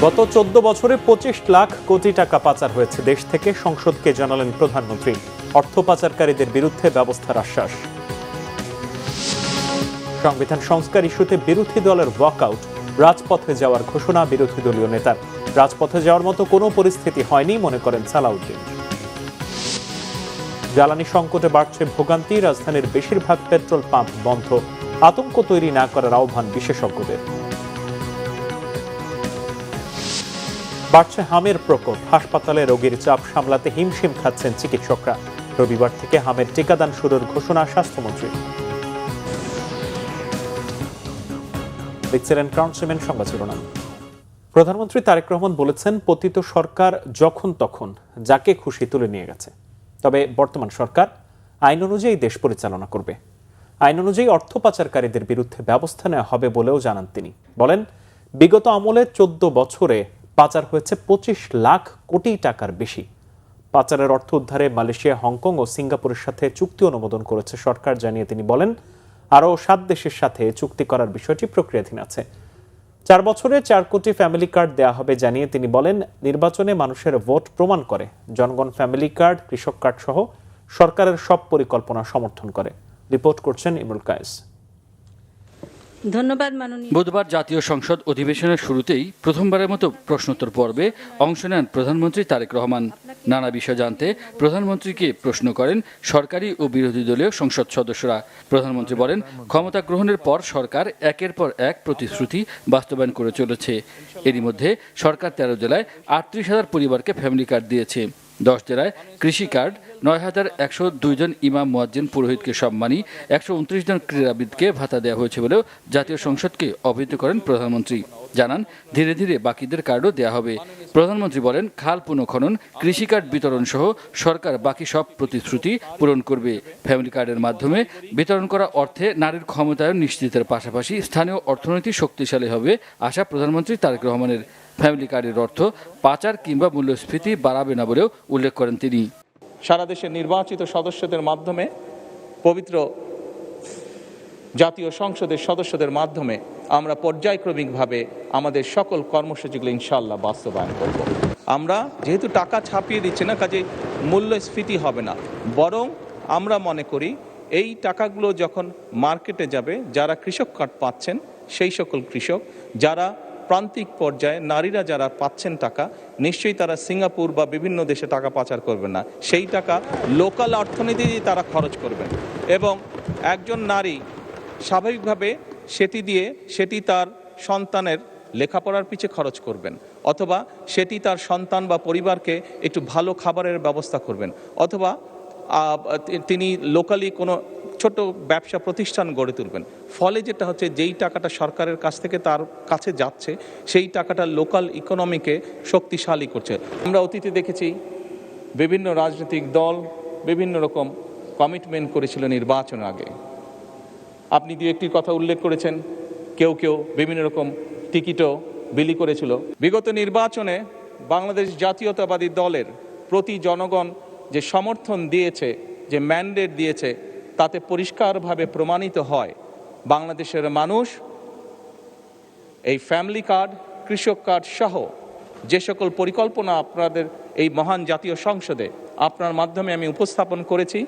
গত 14 বছরে 25 লাখ কোটি টাকা পাচার হয়েছে দেশ থেকে, সংসদকে জানালেন প্রধানমন্ত্রী। অর্থ পাচারকারীদের বিরুদ্ধে ব্যবস্থার আশ্বাস। সংবিধান সংস্কার ইস্যুতে বিরোধী দলের ওয়াকআউট, রাজপথে যাওয়ার ঘোষণা বিরোধী দলীয় নেতার। রাজপথে যাওয়ার মতো কোনো পরিস্থিতি হয়নি মনে করেন সালাউদ্দিন। জ্বালানি সংকটে বাড়ছে ভোগান্তি, রাজধানীর বেশিরভাগ পেট্রোল পাম্প বন্ধ। আতঙ্ক তৈরি না করার আহ্বান বিশেষজ্ঞদের। বাড়ছে হামের প্রকোপ, হাসপাতালে রোগীর চাপ সামলাতে হিমশিম খাচ্ছেন চিকিৎসকরা। রবিবার থেকে হামের টিকাদান শুরুর ঘোষণা স্বাস্থ্যমন্ত্রীর। দেখছিলেন ক্রাউন সিমেন্ট সংবাদ শিরোনাম। প্রধানমন্ত্রী তারেক রহমান বলেছেন, পতিত সরকার যখন তখন যাকে খুশি তুলে নিয়ে গেছে। তবে বর্তমান সরকার আইন অনুযায়ী দেশ পরিচালনা করবে। আইন অনুযায়ী অর্থ পাচারকারীদের বিরুদ্ধে ব্যবস্থা নেওয়া হবে বলেও জানান তিনি। বলেন, বিগত আমলে 14 বছরে পাচার হয়েছে 25 লাখ কোটি টাকার বেশি। পাচারের অর্থ উদ্ধারে মালয়েশিয়া, হংকং ও সিঙ্গাপুরের সাথে চুক্তি অনুমোদন করেছে সরকার জানিয়ে তিনি বলেন, আরও 7 দেশের সাথে চুক্তি করার বিষয়টি প্রক্রিয়াধীন আছে। 4 বছরে 4 কোটি ফ্যামিলি কার্ড দেয়া হবে জানিয়ে তিনি বলেন, নির্বাচনে মানুষের ভোট প্রমাণ করে জনগণ ফ্যামিলি কার্ড, কৃষক কার্ড সহ সরকারের সব পরিকল্পনা সমর্থন করে। রিপোর্ট করছেন ইমরুল কায়েস। ধন্যবাদ মাননীয়। বুধবার জাতীয় সংসদ অধিবেশনের শুরুতেই প্রথমবারের মতো প্রশ্নোত্তর পর্বে অংশ নেন প্রধানমন্ত্রী তারেক রহমান। নানা বিষয় জানতে প্রধানমন্ত্রীকে প্রশ্ন করেন সরকারি ও বিরোধী দলীয় সংসদ সদস্যরা। প্রধানমন্ত্রী বলেন, ক্ষমতা গ্রহণের পর সরকার একের পর এক প্রতিশ্রুতি বাস্তবায়ন করে চলেছে। এরই মধ্যে সরকার 13 জেলায় 38,000 পরিবারকে ফ্যামিলি কার্ড দিয়েছে। 10 জেলায় কৃষি কার্ড, 9,102 জন ইমাম মুয়াজ্জিন পুরোহিতকে সম্মানী, 129 জন ক্রীড়াবিদকে ভাতা দেওয়া হয়েছে বলেও জাতীয় সংসদকে অবহিত করেন প্রধানমন্ত্রী। জানান, ধীরে ধীরে বাকিদের কার্ডও দেওয়া হবে। প্রধানমন্ত্রী বলেন, খাল পুনঃখনন, কৃষি কার্ড বিতরণ সহ সরকার বাকি সব প্রতিশ্রুতি পূরণ করবে। ফ্যামিলি কার্ডের মাধ্যমে বিতরণ করা অর্থে নারীর ক্ষমতায়ন নিশ্চিতের পাশাপাশি স্থানীয় অর্থনীতি শক্তিশালী হবে আশা প্রধানমন্ত্রী তারেক রহমানের। ফ্যামিলি কার্ডের অর্থ পাচার কিংবা মূল্যস্ফীতি বাড়াবে না বলেও উল্লেখ করেন তিনি। সারা দেশের নির্বাচিত সদস্যদের মাধ্যমে, পবিত্র জাতীয় সংসদের সদস্যদের মাধ্যমে আমরা পর্যায়ক্রমিকভাবে আমাদের সকল কর্মসূচিগুলো ইনশাআল্লাহ বাস্তবায়ন করব। আমরা যেহেতু টাকা ছাপিয়ে দিচ্ছি না, কাজে মূল্যস্ফীতি হবে না, বরং আমরা মনে করি এই টাকাগুলো যখন মার্কেটে যাবে, যারা কৃষক কার্ড পাচ্ছেন সেই সকল কৃষক, যারা প্রান্তিক পর্যায়ে নারীরা যারা পাচ্ছেন টাকা, নিশ্চয়ই তারা সিঙ্গাপুর বা বিভিন্ন দেশে টাকা পাচার করবেন না। সেই টাকা লোকাল অর্থনীতি তারা খরচ করবেন এবং একজন নারী স্বাভাবিকভাবে সেটি তার সন্তানের লেখাপড়ার পিছে খরচ করবেন, অথবা সেটি তার সন্তান বা পরিবারকে একটু ভালো খাবারের ব্যবস্থা করবেন, অথবা তিনি লোকালি কোনো ছোট ব্যবসা প্রতিষ্ঠান গড়ে তুলবেন। ফলে যেটা হচ্ছে, যেই টাকাটা সরকারের কাছ থেকে তার কাছে যাচ্ছে, সেই টাকাটা লোকাল ইকোনমিকে শক্তিশালী করছে। আমরা অতীতে দেখেছি বিভিন্ন রাজনৈতিক দল বিভিন্ন রকম কমিটমেন্ট করেছিল নির্বাচনের আগে। আপনি দু একটি কথা উল্লেখ করেছেন, কেউ কেউ বিভিন্ন রকম টিকিটও বিলি করেছিল। বিগত নির্বাচনে বাংলাদেশ জাতীয়তাবাদী দলের প্রতি জনগণ যে সমর্থন দিয়েছে, যে ম্যান্ডেট দিয়েছে, তাতে পরিষ্কারভাবে প্রমাণিত হয় বাংলাদেশের মানুষ এই ফ্যামিলি কার্ড, কৃষক কার্ড সহ যে সকল পরিকল্পনা আপনাদের এই মহান জাতীয় সংসদে আপনার মাধ্যমে আমি উপস্থাপন করেছি,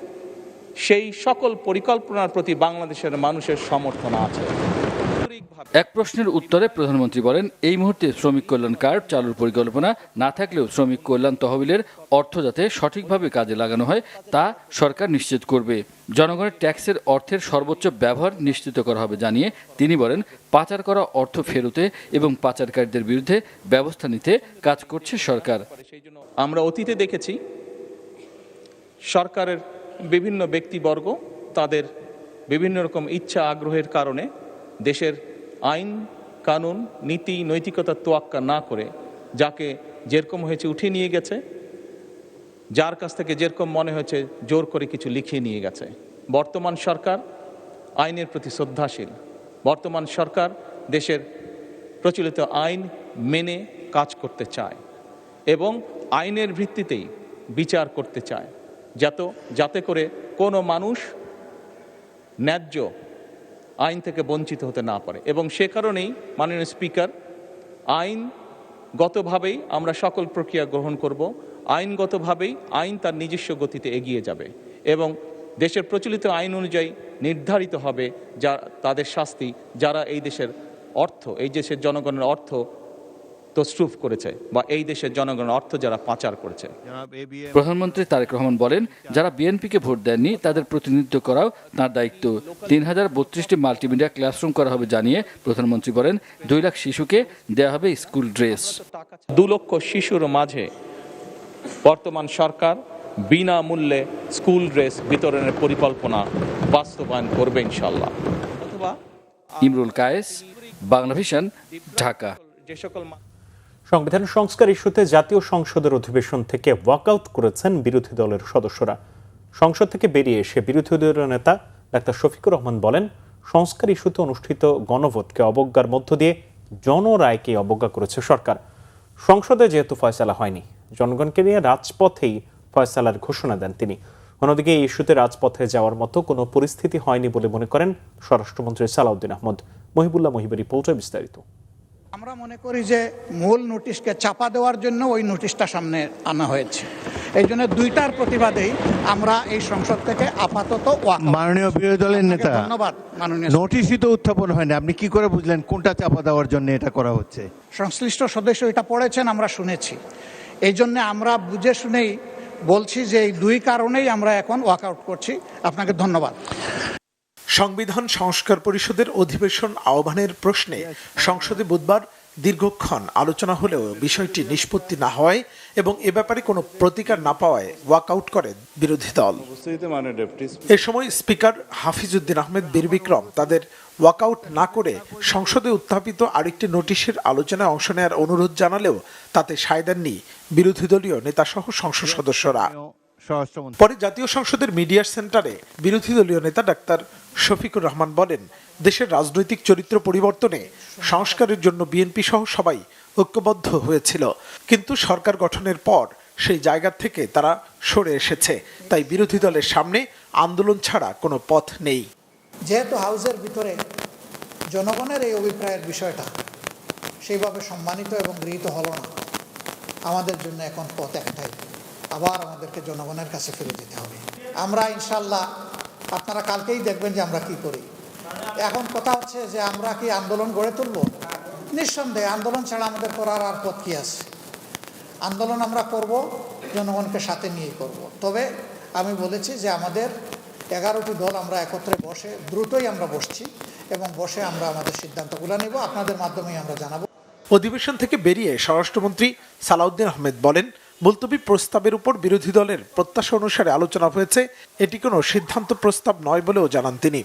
সেই সকল পরিকল্পনার প্রতি বাংলাদেশের মানুষের সমর্থন আছে। এক প্রশ্নের উত্তরে প্রধানমন্ত্রী বলেন, এই মুহূর্তে শ্রমিক কল্যাণ কার্ড চালুর পরিকল্পনা না থাকলেও শ্রমিক কল্যাণ তহবিলের অর্থ যাতে সঠিকভাবে কাজে লাগানো হয় তা সরকার নিশ্চিত করবে। জনগণের ট্যাক্সের অর্থের সর্বোচ্চ ব্যবহার নিশ্চিত করা হবে জানিয়ে তিনি বলেন, পাচার করা অর্থ ফেরতে এবং পাচারকারীদের বিরুদ্ধে ব্যবস্থা নিতে কাজ করছে সরকার। আমরা অতীতে দেখেছি সরকারের বিভিন্ন ব্যক্তিবর্গ তাদের বিভিন্ন রকম ইচ্ছা আগ্রহের কারণে দেশের আইন কানুন নীতি নৈতিকতার তোয়াক্কা না করে যাকে যেরকম হয়েছে উঠিয়ে নিয়ে গেছে, যার কাছ থেকে যেরকম মনে হয়েছে জোর করে কিছু লিখিয়ে নিয়ে গেছে। বর্তমান সরকার আইনের প্রতি শ্রদ্ধাশীল। বর্তমান সরকার দেশের প্রচলিত আইন মেনে কাজ করতে চায় এবং আইনের ভিত্তিতেই বিচার করতে চায়, যাতে করে কোনো মানুষ ন্যায্য আইন থেকে বঞ্চিত হতে না পারে। এবং সে কারণেই মাননীয় স্পিকার আইন গতভাবেই আমরা সকল প্রক্রিয়া গ্রহণ করব, আইনগতভাবেই আইন তার নিজস্ব গতিতে এগিয়ে যাবে এবং দেশের প্রচলিত আইন অনুযায়ী নির্ধারিত হবে যা তাদের শাস্তি যারা এই দেশের অর্থ, এই দেশের জনগণের অর্থ তছরুফ করেছে বা এই দেশের জনগণের অর্থ যারা পাচার করেছে। প্রধানমন্ত্রী তারেক রহমান বলেন, যারা বিএনপিকে ভোট দেননি তাদের প্রতিনিধিত্ব করাও তাঁর দায়িত্ব। 3032টি মাল্টিমিডিয়া ক্লাসরুম করা হবে জানিয়ে প্রধানমন্ত্রী বলেন, 2 লাখ শিশুকে দেওয়া হবে স্কুল ড্রেস। 2 লক্ষ শিশুর মাঝে বর্তমান সরকার বিনামূল্যে স্কুল ড্রেস বিতরণের পরিকল্পনা বাস্তবায়ন করবে ইনশাল্লাহ। অথবা ইমরুল কায়েস, বাংলা ভিশন, ঢাকা। যে সকল সংবিধান সংস্কার ইস্যুতে জাতীয় সংসদের অধিবেশন থেকে ওয়াকআউট করেছেন বিরোধী দলের সদস্যরা। সংসদ থেকে বেরিয়ে এসে বিরোধী দলীয় নেতা ডাক্তার শফিকুর রহমান বলেন, সংস্কার ইস্যুতে অনুষ্ঠিত গণভোটকে অবজ্ঞার মধ্য দিয়ে জনরায়কে অবজ্ঞা করেছে সরকার। সংসদে যেহেতু ফয়সালা হয়নি, জনগণকে নিয়ে রাজপথেই ফয়সালার ঘোষণা দেন তিনি। অন্যদিকে এই ইস্যুতে রাজপথে যাওয়ার মতো কোনো পরিস্থিতি হয়নি বলে মনে করেন স্বরাষ্ট্রমন্ত্রী সালাউদ্দিন আহমদ। মহিবুল্লাহ মহিবের রিপোর্টে বিস্তারিত। আমরা মনে করি যে মূল নোটিশকে চাপা দেওয়ার জন্য ওই নোটিশটা সামনে আনা হয়েছে। এই জন্য 2টার প্রতিবাদেই আমরা এই সংসদ থেকে আপাতত মাননীয় বিরোধী দলের নেতা, ধন্যবাদ মাননীয়। নোটিশই তো উত্থাপন হয়নি, আপনি কি করে বুঝলেন কোনটা চাপা দেওয়ার জন্য এটা করা হচ্ছে? সংশ্লিষ্ট সদস্য এটা পড়েছেন, আমরা শুনেছি। এই জন্য আমরা বুঝে শুনেই বলছি যে এই 2 কারণেই আমরা এখন ওয়াকআউট করছি। আপনাকে ধন্যবাদ। সংবিধান সংস্কার পরিষদের অধিবেশন আহ্বানের প্রশ্নে সংসদে বুধবার দীর্ঘক্ষণ আলোচনা হলেও বিষয়টি নিষ্পত্তি না হওয়ায় এবং এ ব্যাপারে কোনো প্রতিকার না পাওয়ায় ওয়াকআউট করে বিরোধী দল। এ সময় স্পিকার হাফিজউদ্দিন আহমেদ বীর বিক্রম তাদের ওয়াকআউট না করে সংসদে উত্থাপিত আরেকটি নোটিশের আলোচনায় অংশ নেওয়ার অনুরোধ জানালেও তাতে সায় দেননি বিরোধী দলীয় নেতাসহ সংসদ সদস্যরা। পরে জাতীয় সংসদের মিডিয়া সেন্টারে বিরোধী দলীয় নেতা ডাক্তার শফিকুর রহমান বলেন, দেশের রাজনৈতিক চরিত্র পরিবর্তনে সংস্কারের জন্য বিএনপি সহ সবাই ঐক্যবদ্ধ হয়েছিল, কিন্তু সরকার গঠনের পর সেই জায়গা থেকে তারা সরে এসেছে। তাই বিরোধী দলের সামনে আন্দোলন ছাড়া কোনো পথ নেই। যেহেতু হাউসের ভিতরে জনগণের এই অভিপ্রায়ের বিষয়টা সেইভাবে সম্মানিত এবং গৃহীত হলো না, আমাদের জন্য এখন পথ একটাই, আবার আমাদেরকে জনগণের কাছে ফিরে যেতে হবে। আমরা ইনশাল্লাহ আপনারা কালকেই দেখবেন যে আমরা কি করি। এখন কথা হচ্ছে যে আমরা কি আন্দোলন গড়ে তুলব? নিঃসন্দেহে আন্দোলন ছাড়া আমাদের করার আর পথ কি আছে? আন্দোলন আমরা করব, জনগণকে সাথে নিয়েই করব। তবে আমি বলেছি যে আমাদের 11টি দল আমরা একত্রে বসে, দ্রুতই আমরা বসছি এবং বসে আমরা আমাদের সিদ্ধান্তগুলো নেব, আপনাদের মাধ্যমেই আমরা জানাবো। অধিবেশন থেকে বেরিয়ে স্বরাষ্ট্রমন্ত্রী সালাউদ্দিন আহমেদ বলেন, মুলতবি প্রস্তাবের উপর বিরোধী দলের প্রত্যাশা অনুসারে আলোচনা হয়েছে, এটি কোনো সিদ্ধান্ত প্রস্তাব নয় বলেও জানান তিনি।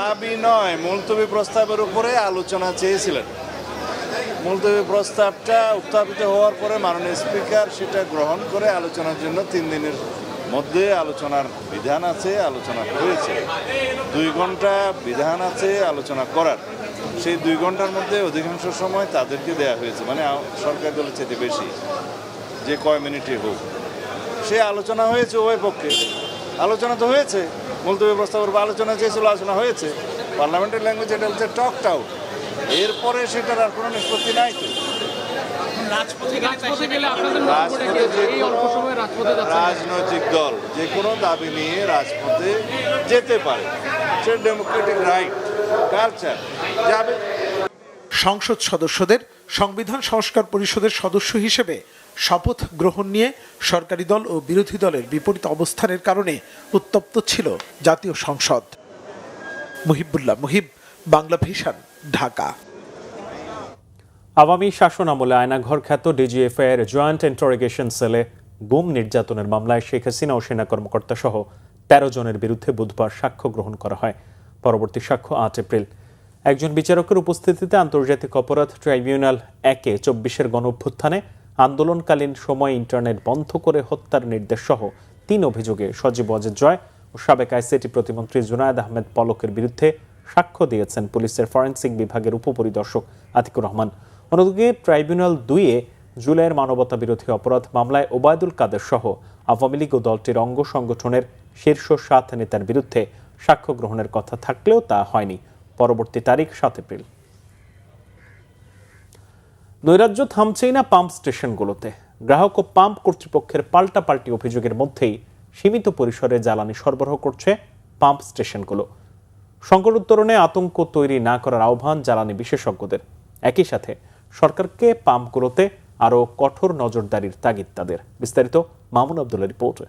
দাবি নয়, মুলতবি প্রস্তাবের উপরে আলোচনা চেয়েছিলেন। মুলতবি প্রস্তাবটা উত্থাপিত হওয়ার পরে মাননীয় স্পিকার সেটা গ্রহণ করে আলোচনার জন্য 3 দিনের মধ্যে আলোচনার বিধান আছে, আলোচনা হয়েছে। 2 ঘন্টা বিধান আছে আলোচনা করার। সেই 2 ঘন্টার মধ্যে অধিকাংশ সময় তাদেরকে দেয়া হয়েছে, মানে সরকার দলের চেয়ে বেশি, যে কয় মিনিটে হোক সে আলোচনা হয়েছে। উভয় পক্ষে আলোচনা তো হয়েছে, মুলতবি প্রস্তাবের উপর আলোচনা চেয়েছিল, আলোচনা হয়েছে। পার্লামেন্টারি ল্যাঙ্গুয়েজ এটা হচ্ছে টকড আউট, এরপরে সেটার আর কোনো নিষ্পত্তি নাই। তো রাজনৈতিক দল যে কোনো দাবি নিয়ে রাজপথে যেতে পারে, সে ডেমোক্রেটিক রাইট, কালচার যাবে। সংসদ সদস্যদের সংবিধান সংস্কার পরিষদের সদস্য হিসেবে শপথ গ্রহণ নিয়ে সরকারি দল ও বিরোধী দলের বিপরীত অবস্থানের কারণে উত্তপ্ত ছিল জাতীয় সংসদ। মুহিবুল্লাহ মুহিব, বাংলা ভিশন, ঢাকা। আওয়ামী শাসন আমলে আয়নাঘর খ্যাত ডিজিএফআই এর জয়েন্ট ইন্টারোগেশন সেলে গুম নির্যাতনের মামলায় শেখ হাসিনা ও সেনা কর্মকর্তা সহ 13 জনের বিরুদ্ধে বুধবার সাক্ষ্য গ্রহণ করা হয়। পরবর্তী সাক্ষ্য 8 এপ্রিল। একজন বিচারকের উপস্থিতিতে আন্তর্জাতিক অপরাধ ট্রাইব্যুনাল 1-এ 24-এর গণঅভ্যুত্থানে আন্দোলনকালীন সময় ইন্টারনেট বন্ধ করে হত্যার নির্দেশ সহ 3 অভিযোগে সজীব ওয়াজেদ জয় ও সাবেক আইসিটি প্রতিমন্ত্রী জুনায়েদ আহমেদ পলকের বিরুদ্ধে সাক্ষ্য দিয়েছেন পুলিশের ফরেনসিক বিভাগের উপপরিদর্শক আতিকুর রহমান। অন্যদিকে ট্রাইব্যুনাল 2-এ জুলাইয়ের মানবতা বিরোধী অপরাধ মামলায় ওবায়দুল কাদের সহ আওয়ামী লীগ ও দলটির অঙ্গ সংগঠনের শীর্ষ 7 নেতার বিরুদ্ধে সাক্ষ্য গ্রহণের কথা থাকলেও তা হয়নি। পরবর্তী তারিখ 7 এপ্রিল। নৈরাজ্য থামছেই না পাম্প স্টেশনগুলোতে। গ্রাহক ও পাম্প কর্তৃপক্ষের পাল্টাপাল্টি অভিযোগের মধ্যেই সীমিত পরিসরে জ্বালানি সরবরাহ করছে পাম্প স্টেশনগুলো। সংকট উত্তরণে আতঙ্ক তৈরি না করার আহ্বান জ্বালানি বিশেষজ্ঞদের। একই সাথে সরকারকে পাম্পগুলোতে আরও কঠোর নজরদারির তাগিদ তাদের। বিস্তারিত মামুন আব্দুল্লাহ রিপোর্টে।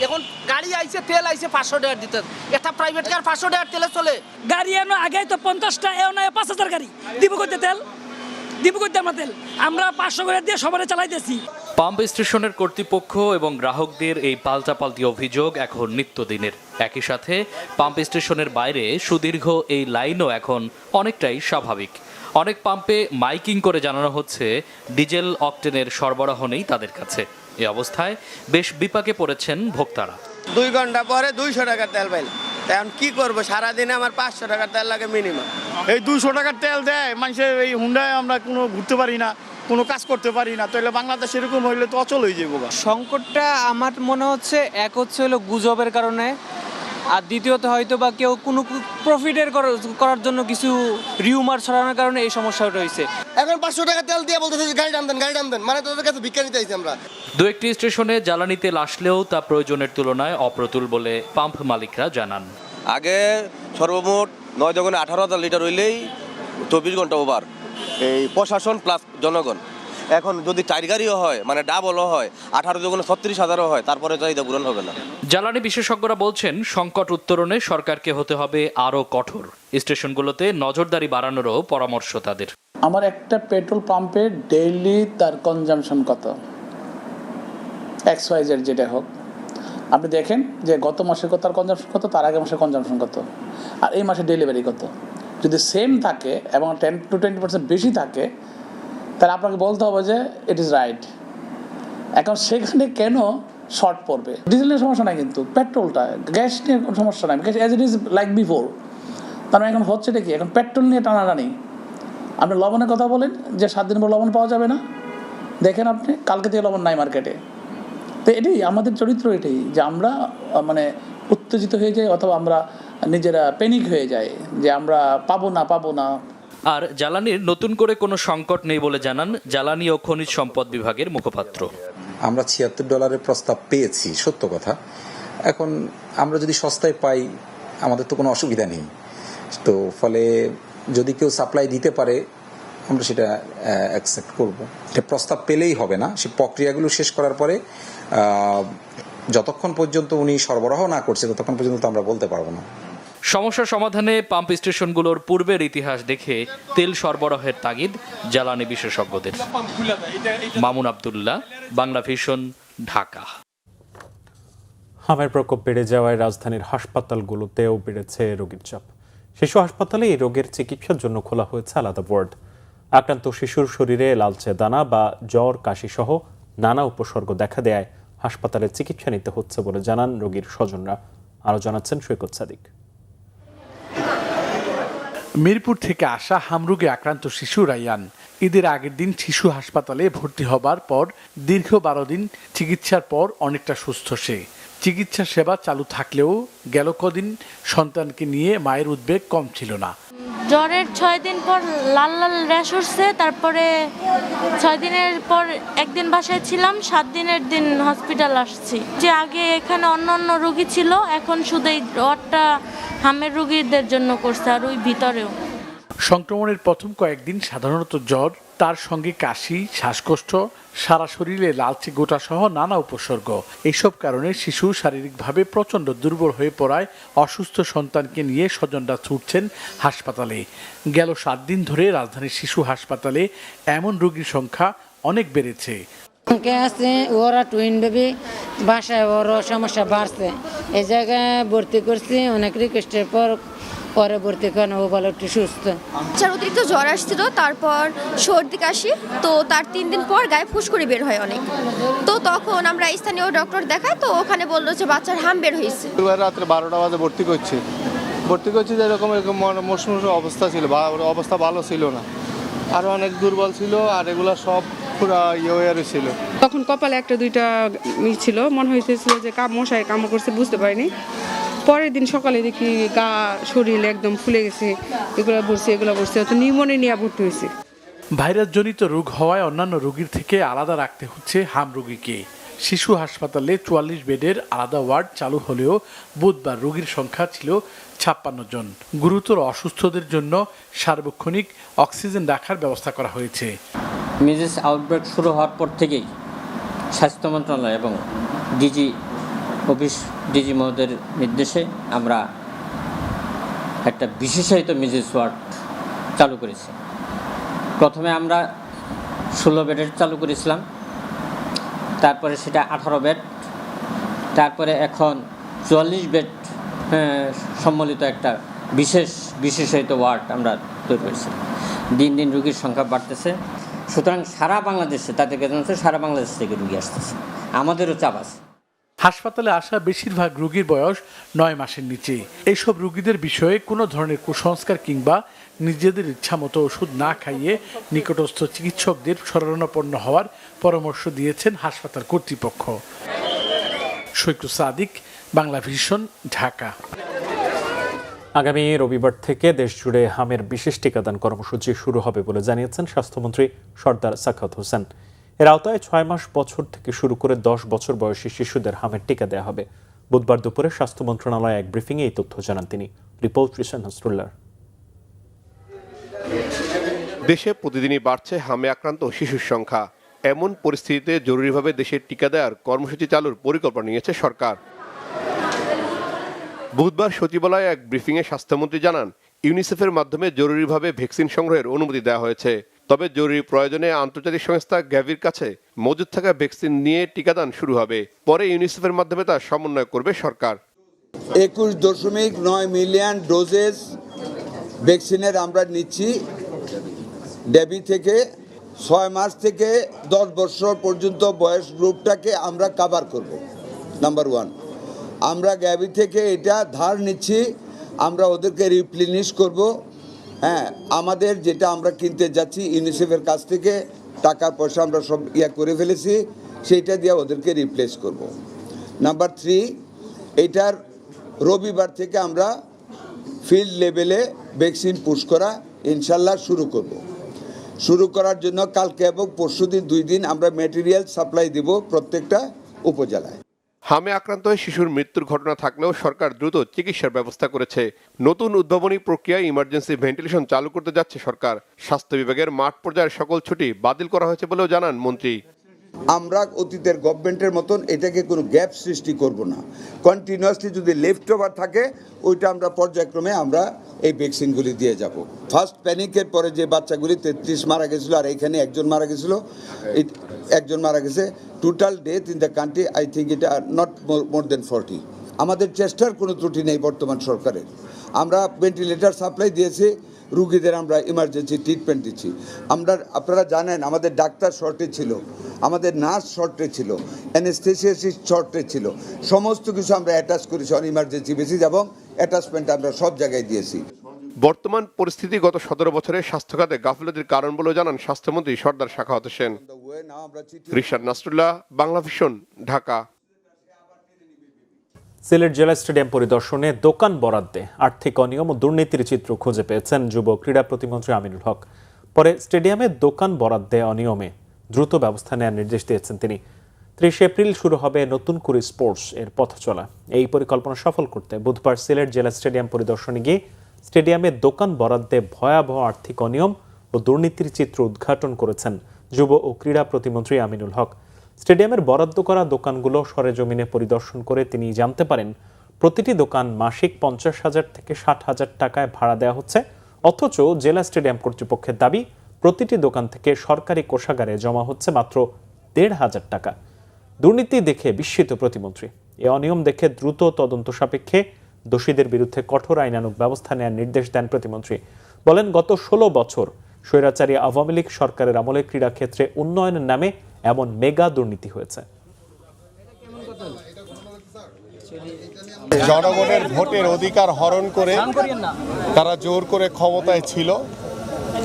এখন গাড়ি আইছে, তেল আইছে 500 টাকা দিতে, একটা প্রাইভেট কার 500 টাকা তেলে চলে। গাড়ি এনো আগে তো 50টা, এও না 5000 গাড়ি দিব করতে তেল, দিব করতে আমরা তেল আমরা 500 করে দিয়ে সবারে চালাইতেছি। পাম্প স্টেশনের কর্তৃপক্ষ এবং গ্রাহকদের এই পাল্টাপাল্টি অভিযোগ এখন নিত্যদিনের। একই সাথে পাম্প স্টেশনের বাইরে সুদীর্ঘ এই লাইনও এখন অনেকটাই স্বাভাবিক। অনেক পাম্পে মাইকিং করে জানানো হচ্ছে ডিজেল অকটেনের সরবরাহ নেই তাদের কাছে। এই অবস্থায় বেশ বিপাকে পড়েছেন ভোক্তারা। 2 ঘন্টা পরে 200 টাকার তেল পাইল, এখন কি করবো? সারাদিনে আমার 500 টাকার তেল লাগে মিনিমাম। এই 200 টাকার তেল দেয় মানুষের, এই হুন্ডায় আমরা কোনো ঘুরতে পারি না, কোনো কাজ করতে পারি না। তাহলে বাংলাদেশ এরকম হইলে তো অচল হয়ে যাবো। সংকটটা আমার মনে হচ্ছে এক হচ্ছে হলো গুজবের কারণে, আর দ্বিতীয়ত হয়তো বা কেউ কোনো প্রফিটের করার জন্য কিছু রিউমার ছড়ানোর কারণে এই সমস্যাটা হয়েছে। এখন 500 টাকা তেল দিয়ে বলতেছে গাড়ি টান দেন, গাড়ি টান দেন, মানে তোদের কাছে ভিক্ষা নিতে আইছি আমরা। দু একটি স্টেশনে জ্বালানি তেল আসলেও তা প্রয়োজনের তুলনায় অপ্রতুল বলে পাম্প মালিকরা জানান। আগে সর্বমোট 9 দোকানে 18,000 লিটার হইলেই 24 ঘন্টা ওভার, এই প্রশাসন প্লাস জনগণ। এখন যদি 4 গাড়িও হয়, মানে ডাবলও হয়, 18 দোকানে 36,000ও হয়, তারপরে চাহিদা পূরণ হবে না। জ্বালানি বিশেষজ্ঞরা বলছেন সংকট উত্তরণে সরকারকে হতে হবে আরও কঠোর। স্টেশনগুলোতে নজরদারি বাড়ানোরও পরামর্শ তাদের। আমার একটা পেট্রোল পাম্পে ডেইলি তার কনজামশন কত, XYZ যেটা হোক, আপনি দেখেন যে গত মাসে কত তার কনজামশন কত, তার আগে মাসের কনজামশন কত, আর এই মাসে ডেলিভারি কত। যদি সেম থাকে এবং 10 to 20% বেশি থাকে, তাহলে আপনাকে বলতে হবে যে ইট ইজ রাইট। এখন সেখানে কেন শর্ট পড়বে? ডিজেলের সমস্যা নাই, কিন্তু পেট্রোলটা, গ্যাস নিয়ে কোনো সমস্যা নাই, gas as it is like before. তার মানে এখন হচ্ছেটা কি? এখন পেট্রোল নিয়ে টানাটানি। আপনি লবণের কথা বলেন যে 7 দিন পর লবণ পাওয়া যাবে না, দেখেন আপনি কালকে থেকে লবণ নাই মার্কেটে। তো এটাই আমাদের চরিত্র, এটাই যে আমরা মানে উত্তেজিত হয়ে যাই, অথবা আমরা নিজেরা প্যানিক হয়ে যাই যে আমরা পাবো না। আর জ্বালানির নতুন করে কোনো সংকট নেই বলে জানান জ্বালানি ও খনিজ সম্পদ বিভাগের মুখপাত্র। আমরা $76 প্রস্তাব পেয়েছি, সত্য কথা। এখন আমরা যদি সস্তায় পাই আমাদের তো কোনো অসুবিধা নেই। তো ফলে যদি কেউ সাপ্লাই দিতে পারে আমরা সেটা অ্যাকসেপ্ট করব। এটা প্রস্তাব পেলেই হবে না, সে প্রক্রিয়াগুলো শেষ করার পরে যতক্ষণ পর্যন্ত উনি সরবরাহ না করছে ততক্ষণ পর্যন্ত তো আমরা বলতে পারবো না। সমস্যা সমাধানে পাম্প স্টেশনগুলোর পূর্বের ইতিহাস দেখে তেল সরবরাহের তাগিদ জ্বালানি বিশেষজ্ঞদের। মামুন আব্দুল্লাহ, বাংলা ভিশন, ঢাকা। হামের প্রকোপ বেড়ে যাওয়ায় রাজধানীর হাসপাতালগুলোতেও বেড়েছে রোগীর চাপ। শিশু হাসপাতালে এই রোগের চিকিৎসার জন্য খোলা হয়েছে আলাদা ওয়ার্ড। আক্রান্ত শিশুর শরীরে লালচে দানা বা জ্বর, কাশি সহ নানা উপসর্গ দেখা দেয় হাসপাতালে চিকিৎসা নিতে হচ্ছে বলে জানান রোগীর স্বজনরা। আরও জানাচ্ছেন সৈকত সাদিক। মিরপুর থেকে আসা হামরোগে আক্রান্ত শিশু রাইয়ান ঈদের আগের দিন শিশু হাসপাতালে ভর্তি হবার পর দীর্ঘ 12 দিন চিকিৎসার পর অনেকটা সুস্থ সে। চিকিৎসা সেবা চালু থাকলেও গেল কদিন সন্তানকে নিয়ে মায়ের উদ্বেগ কম ছিল না। জ্বরের 6 দিন পর লাল লাল র্যাশ উঠছে, তারপরে 6 দিনের পর একদিন বাসায় ছিলাম, 7 দিনের দিন হসপিটাল আসছি। যে আগে এখানে অন্য রোগী ছিল, এখন শুধু এই ওয়ার্ডটা হামের রোগীদের জন্য করছে, আর ওই ভিতরেও। সংক্রমণের প্রথম কয়েকদিন সাধারণত জ্বর, তার সঙ্গে কাশি, শ্বাসকষ্ট, সারা শরীরে লালচে গোটা সহ নানা উপসর্গ। এইসব কারণে শিশু শারীরিকভাবে প্রচণ্ড দুর্বল হয়ে পড়ায় অসুস্থ সন্তানকে নিয়ে স্বজনরা ছুটছেন হাসপাতালে। গেল 7 দিন ধরে রাজধানীর শিশু হাসপাতালে এমন রোগীর সংখ্যা অনেক বেড়েছে। ওরা টুইন বেবি, বাসায় ওর সমস্যা বাড়ছে, এই জায়গায় ভর্তি করছি, অনেক রিকোয়েস্টের পরে ভর্তি করেন, ও ভালো একটু সুস্থ। অতিরিক্ত জ্বর আসছিল, তারপর সর্দি কাশি, তো তার 3 দিন পর গায়ে ফুসকুড়ি বের হয় অনেক। তো তখন আমরা স্থানীয় ডক্টর দেখাই, তো ওখানে বললো যে বাচ্চার হাম বের হয়েছে। রাত্রে 12টা বাজে ভর্তি করছি যে এরকম মৌসুম অবস্থা ছিল, অবস্থা ভালো ছিল না, আরও অনেক দুর্বল ছিল, আর এগুলো সব পুরো ইয়ে ছিল। তখন কপালে 1-2টা ছিল, মনে হয়েছিল যে মশায় কামড় করছে, বুঝতে পারিনি। পরের দিন সকালে দেখি গা শরীর একদম ফুলে গেছে, এগুলো বসছে তো নিউমোনিয়া ভর্তি হয়েছে। ভাইরাসজনিত রোগ হওয়ায় অন্যান্য রোগীর থেকে আলাদা রাখতে হচ্ছে হাম রোগীকে। শিশু হাসপাতালে 44 বেডের আলাদা ওয়ার্ড চালু হলেও বুধবার রোগীর সংখ্যা ছিল 56 জন। গুরুতর অসুস্থদের জন্য সার্বক্ষণিক অক্সিজেন রাখার ব্যবস্থা করা হয়েছে। মিজেস আউটব্রেক শুরু হওয়ার পর থেকেই স্বাস্থ্য মন্ত্রণালয় এবং ডিজি মহোদয়ের নির্দেশে আমরা একটা বিশেষায়িত মিজেস ওয়ার্ড চালু করেছি। প্রথমে আমরা 16 বেডের চালু করেছিলাম, তারপরে সেটা 18 বেড, তারপরে এখন 44 বেড সম্মিলিত একটা বিশেষায়িত ওয়ার্ড আমরা তৈরি করেছি। দিন দিন রোগীর সংখ্যা বাড়তেছে, সুতরাং সারা বাংলাদেশে তাদেরকে জানাচ্ছে সারা বাংলাদেশ থেকে রোগী আসতেছে, আমাদেরও চাপ আছে। হাসপাতালে আসা বেশিরভাগ রোগীর বয়স 9 মাসের নিচে। এইসব রোগীদের বিষয়ে কোনো ধরনের কুসংস্কার কিংবা নিজেদের ইচ্ছামতো ওষুধ না খাইয়ে নিকটস্থ চিকিৎসকদের শরণাপন্ন হওয়ার পরামর্শ দিয়েছেন হাসপাতাল কর্তৃপক্ষ। সৈকত সাদিক, বাংলা ভিশন, ঢাকা। আগামী রবিবার থেকে দেশজুড়ে হামের বিশেষ টিকাদান কর্মসূচি শুরু হবে বলে জানিয়েছেন স্বাস্থ্যমন্ত্রী সরদার সাখাওয়াত হোসেন। এর আওতায় 6 মাস বছর থেকে শুরু করে 10 বছর বয়সী শিশুদের হামের টিকা দেওয়া হবে। বুধবার দুপুরে স্বাস্থ্য মন্ত্রণালয়ে এক ব্রিফিংয়ে এই তথ্য জানান তিনি। রিপোর্ট রিশান হাসরুল্লাহ। দেশে প্রতিদিনই বাড়ছে হামে আক্রান্ত শিশুর সংখ্যা। এমন পরিস্থিতিতে জরুরিভাবে দেশে টিকা দেওয়ার কর্মসূচি চালুর পরিকল্পনা নিয়েছে সরকার। বুধবার সচিবালয়ে এক ব্রিফিংয়ে স্বাস্থ্যমন্ত্রী জানান, ইউনিসেফের মাধ্যমে জরুরিভাবে ভ্যাকসিন সংগ্রহের অনুমতি দেওয়া হয়েছে। তবে জরুরি প্রয়োজনে আন্তর্জাতিক সংস্থা গ্যাভির কাছে মজুদ থাকা ভ্যাকসিন নিয়ে টিকাদান শুরু হবে। পরে ইউনিসেফের মাধ্যমে তা সমন্বয় করবে সরকার। 21.9 মিলিয়ন ডোজেস ভ্যাকসিনের আমরা নিচ্ছি ডেবি থেকে। 6 মাস থেকে 10 বছর পর্যন্ত বয়স গ্রুপটাকে আমরা কভার করব। নাম্বার 1, আমরা গ্যাভি থেকে এটা ধার নিচ্ছি, আমরা ওদেরকে রিপ্লেনিশ করব। হ্যাঁ, আমাদের যেটা আমরা কিনতে যাচ্ছি ইউনিসেফের কাছ থেকে টাকার পয়সা আমরা সব করে ফেলেছি, সেইটা দিয়ে ওদেরকে রিপ্লেস করব। নাম্বার 3, এটার রবিবার থেকে আমরা ফিল্ড লেভেলে ভ্যাকসিন পুশ করা ইনশাল্লাহ শুরু করব। শুরু করার জন্য কালকে এবং পরশুদিন 2 দিন আমরা ম্যাটেরিয়াল সাপ্লাই দেব প্রত্যেকটা উপজেলায়। হামে আক্রান্ত হয়ে শিশুর মৃত্যুর ঘটনা থাকলেও সরকার দ্রুত চিকিৎসার ব্যবস্থা করেছে। নতুন উদ্ভাবনী প্রক্রিয়ায় ইমার্জেন্সি ভেন্টিলেশন চালু করতে যাচ্ছে সরকার। স্বাস্থ্য বিভাগের মাঠ পর্যায়ের সকল ছুটি বাতিল করা হয়েছে বলেও জানান মন্ত্রী। আমরা অতীতের গভর্নমেন্টের মতন এটাকে কোনো গ্যাপ সৃষ্টি করব না। কন্টিনিউয়াসলি যদি লেফট ওভার থাকে ওইটা আমরা পর্যায়ক্রমে আমরা এই ভ্যাকসিনগুলি দিয়ে যাব। ফার্স্ট প্যানিকের পরে যে বাচ্চাগুলি 33 মারা গেছিলো আর এখানে একজন মারা গেছিলো, একজন মারা গেছে। Total death in the country I think এটা নট মোর দেন 40। আমাদের চেষ্টার কোনো ত্রুটি নেই বর্তমান সরকারের। আমরা ভেন্টিলেটর সাপ্লাই দিয়েছি, রুগীদের আমরা ইমার্জেন্সি ট্রিটমেন্ট দিচ্ছি। আপনারা জানেন আমাদের ডাক্তার শর্টেজ ছিল, আমাদের নার্স শর্টেজ ছিল, অ্যানেস্থেসিয়াসিস্ট শর্টেজ ছিল। সমস্ত কিছু আমরা অ্যাটাচ করেছি অন ইমার্জেন্সি বেসিস এবং অ্যাটাচমেন্ট আমরা সব জায়গায় দিয়েছি। বর্তমান পরিস্থিতি গত 17 বছরে স্বাস্থ্যখাতে গাফিলতির কারণ বলে জানান স্বাস্থ্যমন্ত্রী সরদার সাখাওয়াত হোসেন। রিশাদ নাসরুল্লাহ, বাংলা ভিশন, ঢাকা। সিলেট জেলা স্টেডিয়াম পরিদর্শনে দোকান বরাদ্দে আর্থিক অনিয়ম ও দুর্নীতির চিত্র খুঁজে পেয়েছেন যুব ক্রীড়া প্রতিমন্ত্রী আমিনুল হক। পরে স্টেডিয়ামে দোকান বরাদ্দে অনিয়মে দ্রুত ব্যবস্থা নেওয়ার নির্দেশ দিয়েছেন তিনি। 30 এপ্রিল শুরু হবে নতুন করে স্পোর্টস এর পথ চলা। এই পরিকল্পনা সফল করতে বুধবার সিলেট জেলা স্টেডিয়াম পরিদর্শনে গিয়ে স্টেডিয়ামে দোকান বরাদ্দে ভয়াবহ আর্থিক অনিয়ম ও দুর্নীতির চিত্র উদ্ঘাটন করেছেন যুব ও ক্রীড়া প্রতিমন্ত্রী আমিনুল হক। স্টেডিয়ামের বরাদ্দ করা দোকানগুলো সরেজমিনে পরিদর্শন করে তিনি জানতে পারেন প্রতিটি দোকান মাসিক 50,000 থেকে 60,000 টাকায় ভাড়া দেওয়া হচ্ছে, অথচ জেলা স্টেডিয়াম কর্তৃপক্ষের দাবি প্রতিটি দোকান থেকে সরকারি কোষাগারে জমা হচ্ছে মাত্র 1,500 টাকা। দুর্নীতি দেখে বিস্মিত প্রতিমন্ত্রী। এ অনিয়ম দেখে দ্রুত তদন্ত সাপেক্ষে দোষীদের বিরুদ্ধে কঠোর আইনানুগ ব্যবস্থা নেওয়ার নির্দেশ দেন প্রতিমন্ত্রী। বলেন, গত 16 বছর স্বৈরাচারী আওয়ামী লীগ সরকারের আমলে ক্রীড়া ক্ষেত্রে উন্নয়নের নামে এমন মেগা দুর্নীতি হয়েছে। জনগণের ভোটের অধিকার হরণ করে তারা জোর করে ক্ষমতায় ছিল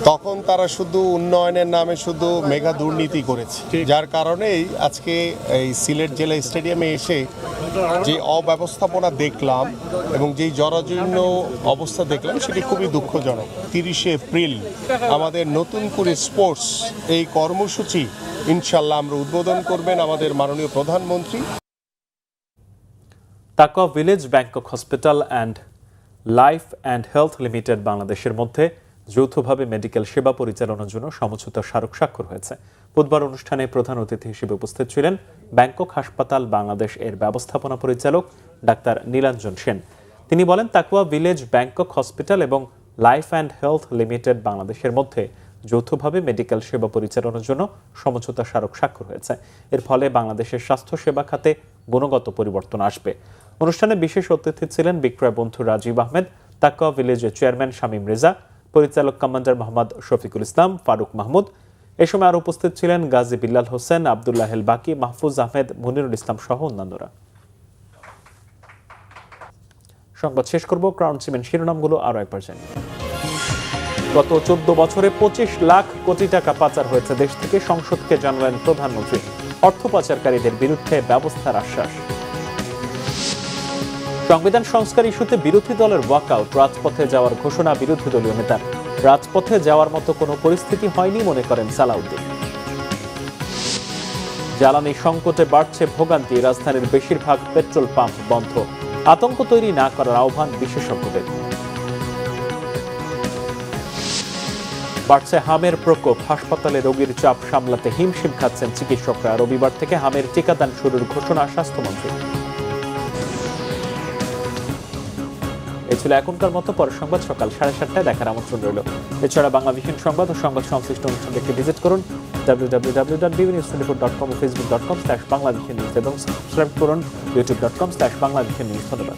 তখন তারা শুধু উন্নয়নের নামে শুধু মেগা দুর্নীতি করেছে, যার কারণেই আজকে এই সিলেট জেলা স্টেডিয়ামে এসে যে অব্যবস্থাপনা দেখলাম এবং যেই জরাজীর্ণ অবস্থা দেখলাম সেটি খুবই দুঃখজনক। 30শে এপ্রিল আমাদের নতুন করে স্পোর্টস এই কর্মসূচি ইনশাল্লাহ আমরা উদ্বোধন করবেন আমাদের মাননীয় প্রধানমন্ত্রী। তাকওয়া village Bangkok hospital and life and health limited বাংলাদেশের মধ্যে যৌথভাবে মেডিকেল সেবা পরিচালনার জন্য সমঝোতা স্মারক স্বাক্ষর হয়েছে। বুধবার অনুষ্ঠানে প্রধান অতিথি হিসেবে উপস্থিত ছিলেন ব্যাংকক হাসপাতাল বাংলাদেশ এর ব্যবস্থাপনা পরিচালক ডাক্তার নীলাঞ্জন সেন। তিনি বলেন, তাকওয়া ভিলেজ ব্যাংকক হসপিটাল এবং লাইফ অ্যান্ড হেলথ লিমিটেড বাংলাদেশের মধ্যে যৌথভাবে মেডিকেল সেবা পরিচালনার জন্য সমঝোতা স্মারক স্বাক্ষর হয়েছে। এর ফলে বাংলাদেশের স্বাস্থ্য সেবা খাতে গুণগত পরিবর্তন আসবে। অনুষ্ঠানে বিশেষ অতিথি ছিলেন বিক্রয় বন্ধু রাজীব আহমেদ, তাকওয়া ভিলেজের চেয়ারম্যান শামীম রেজা, পরিচালক কমান্ডার মোহাম্মদ শফিকুল ইসলাম, ফারুক মাহমুদ। এ সময় আরো উপস্থিত ছিলেন গাজী বিল্লাল হোসেন, আব্দুল্লাহ হেল বাকি, মাহফুজ আহমেদ, মুনিরুল ইসলাম সহ অন্যান্যরা। সংবাদ শেষ করব ক্রাউন সিমেন্ট শিরোনামগুলো আরো একবার জানি। গত 14 বছরে 25 লাখ কোটি টাকা পাচার হয়েছে দেশ থেকে, সংসদকে জানালেন প্রধানমন্ত্রী। অর্থ পাচারকারীদের বিরুদ্ধে ব্যবস্থার আশ্বাস। সংবিধান সংস্কার ইস্যুতে বিরোধী দলের ওয়াকআউট, রাজপথে যাওয়ার ঘোষণা বিরোধী দলীয় নেতার। রাজপথে যাওয়ার মতো কোনো পরিস্থিতি হয়নি মনে করেন সালাউদ্দিন। জ্বালানি সংকটে বাড়ছে ভোগান্তি, রাজধানীর বেশিরভাগ পেট্রোল পাম্প বন্ধ। আতঙ্ক তৈরি না করার আহ্বান বিশেষজ্ঞদের। বাড়ছে হামের প্রকোপ, হাসপাতালে রোগীর চাপ সামলাতে হিমশিম খাচ্ছেন চিকিৎসকরা। রবিবার থেকে হামের টিকাদান শুরুর ঘোষণা স্বাস্থ্যমন্ত্রী। এই ছিল এখনকার মতো। পরের সংবাদ সকাল 7:30টায় দেখার আমন্ত্রণ রইল। এছাড়া বাংলা ভিশন সংবাদ ও সংবাদ সংশ্লিষ্ট অনুষ্ঠান দেখতে ভিজিট করুন www.bbnews24.com ও facebook.com/banglavishnnews এবং সাবস্ক্রাইব করুন youtube.com/banglavishnnews। ধন্যবাদ।